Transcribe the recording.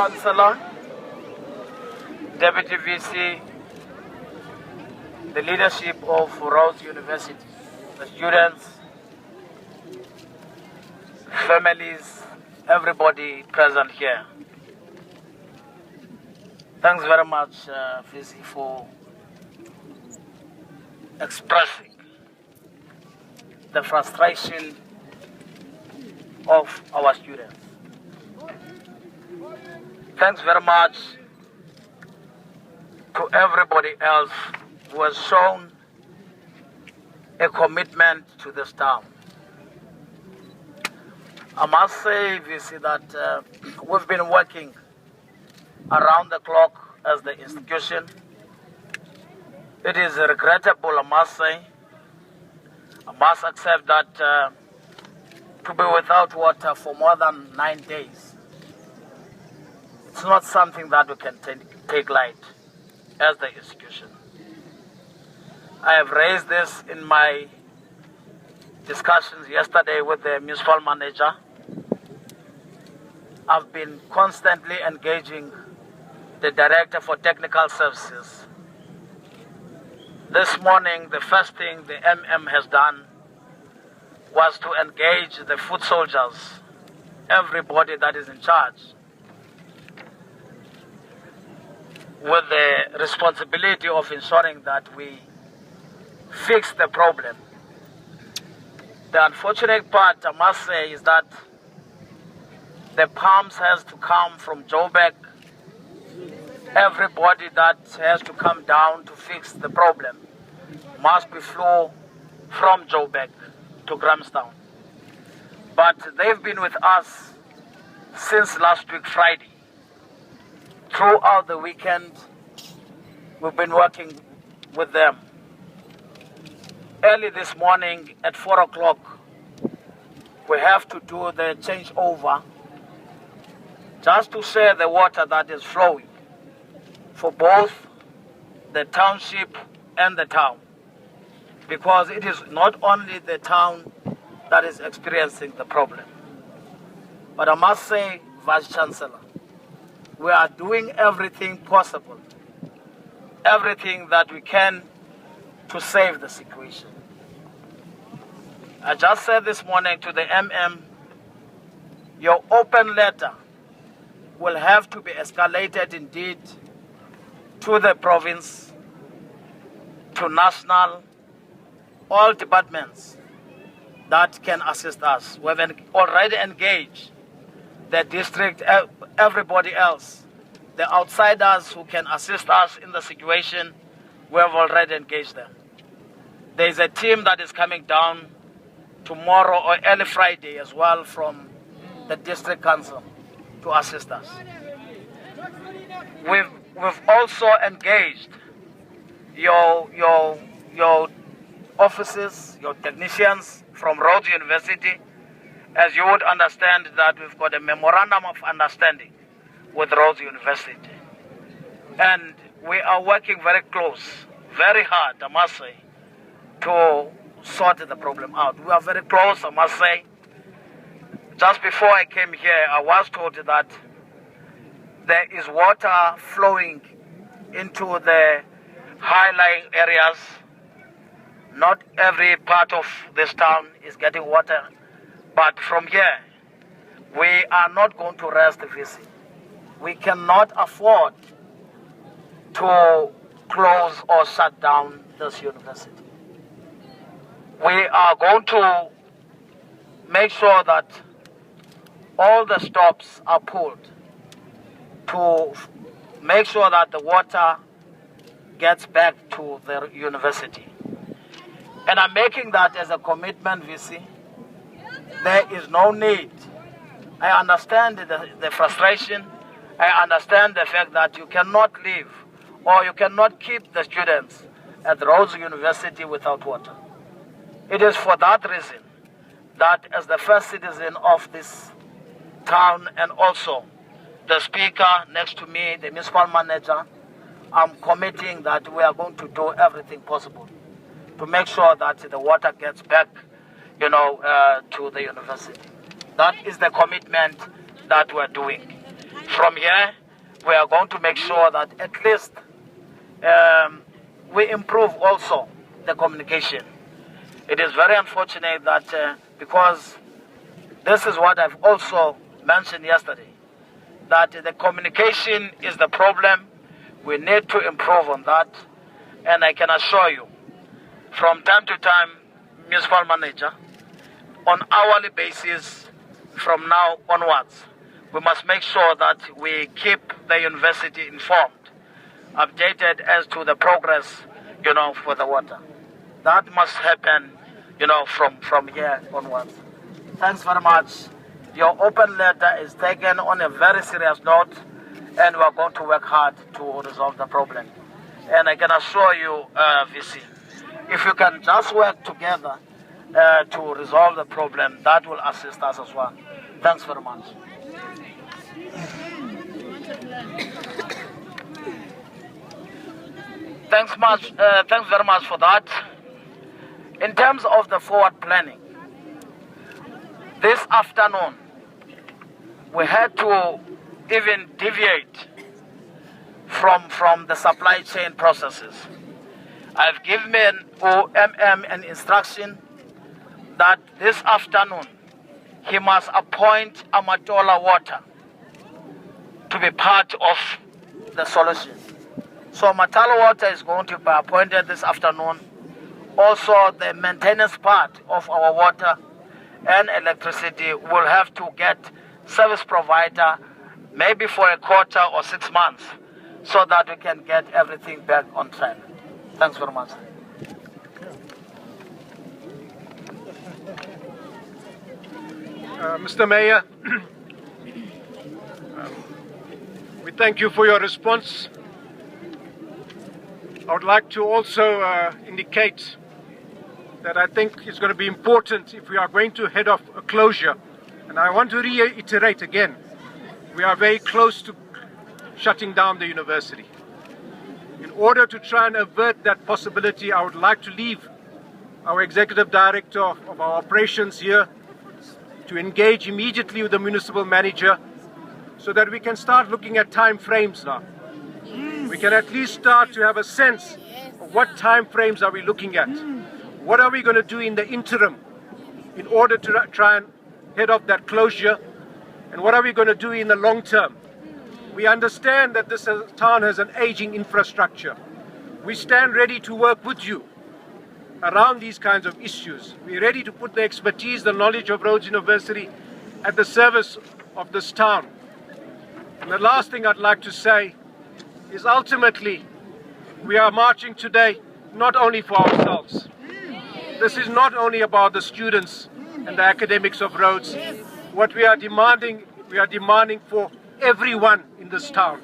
Chancellor, Deputy VC, the leadership of Rhodes University, the students, families, everybody present here. Thanks very much, VC, for expressing the frustration of our students. Thanks very much to everybody else who has shown a commitment to this town. I must say, VC, that we've been working around the clock as the institution. It is regrettable, I must say. I must accept that to be without water for more than 9 days, it's not something that we can take light as the institution. I have raised this in my discussions yesterday with the municipal manager. I've been constantly engaging the Director for Technical Services. This morning, the first thing the MM has done was to engage the foot soldiers, everybody that is in charge, with the responsibility of ensuring that we fix the problem. The unfortunate part, I must say, is that the pumps has to come from Joburg. Everybody that has to come down to fix the problem must be flown from Joburg to Grahamstown. But they've been with us since last week Friday. Throughout the weekend, we've been working with them. Early this morning at 4 o'clock, we have to do the changeover just to share the water that is flowing for both the township and the town. Because it is not only the town that is experiencing the problem. But I must say, Vice Chancellor, we are doing everything possible, everything that we can to save the situation. I just said this morning to the MM, your open letter will have to be escalated indeed to the province, to national, all departments that can assist us. We have already engaged the district, everybody else, the outsiders who can assist us in the situation. We have already engaged them. There is a team that is coming down tomorrow or early Friday as well from the district council to assist us. We've also engaged your offices, your technicians from Rhodes University. As you would understand that we've got a memorandum of understanding with Rhodes University. And we are working very close, very hard, I must say, to sort the problem out. We are very close, I must say. Just before I came here, I was told that there is water flowing into the high-lying areas. Not every part of this town is getting water, but from here, we are not going to rest, VC. We cannot afford to close or shut down this university. We are going to make sure that all the stops are pulled to make sure that the water gets back to the university. And I'm making that as a commitment, VC. There is no need. I understand the frustration. I understand the fact that you cannot leave or you cannot keep the students at Rhodes University without water. It is for that reason that as the first citizen of this town and also the speaker next to me, the municipal manager, I'm committing that we are going to do everything possible to make sure that the water gets back, to the university. That is the commitment that we're doing. From here, we are going to make sure that at least we improve also the communication. It is very unfortunate that because this is what I've also mentioned yesterday, that the communication is the problem. We need to improve on that. And I can assure you, from time to time, municipal manager, on hourly basis, from now onwards, we must make sure that we keep the university informed, updated as to the progress, for the water. That must happen, from here onwards. Thanks very much. Your open letter is taken on a very serious note, and we are going to work hard to resolve the problem. And I can assure you, VC, if you can just work together to resolve the problem, that will assist us as well. Thanks very much. Thanks very much for that. In terms of the forward planning, this afternoon we had to even deviate from the supply chain processes. I've given OMM an instruction that this afternoon he must appoint Amatola Water to be part of the solution. So Amatola Water is going to be appointed this afternoon. Also, the maintenance part of our water and electricity will have to get service provider maybe for a quarter or 6 months so that we can get everything back on track. Thanks very much. Mr. Mayor, we thank you for your response. I would like to also indicate that I think it's going to be important if we are going to head off a closure. And I want to reiterate again, we are very close to shutting down the university. In order to try and avert that possibility, I would like to leave our Executive Director of our operations here to engage immediately with the municipal manager so that we can start looking at time frames now. We can at least start to have a sense of what time frames are we looking at. What are we going to do in the interim in order to try and head off that closure? And what are we going to do in the long term? We understand that this town has an aging infrastructure. We stand ready to work with you around these kinds of issues. We're ready to put the expertise, the knowledge of Rhodes University at the service of this town. And the last thing I'd like to say is ultimately we are marching today not only for ourselves. This is not only about the students and the academics of Rhodes. What we are demanding for everyone in this town.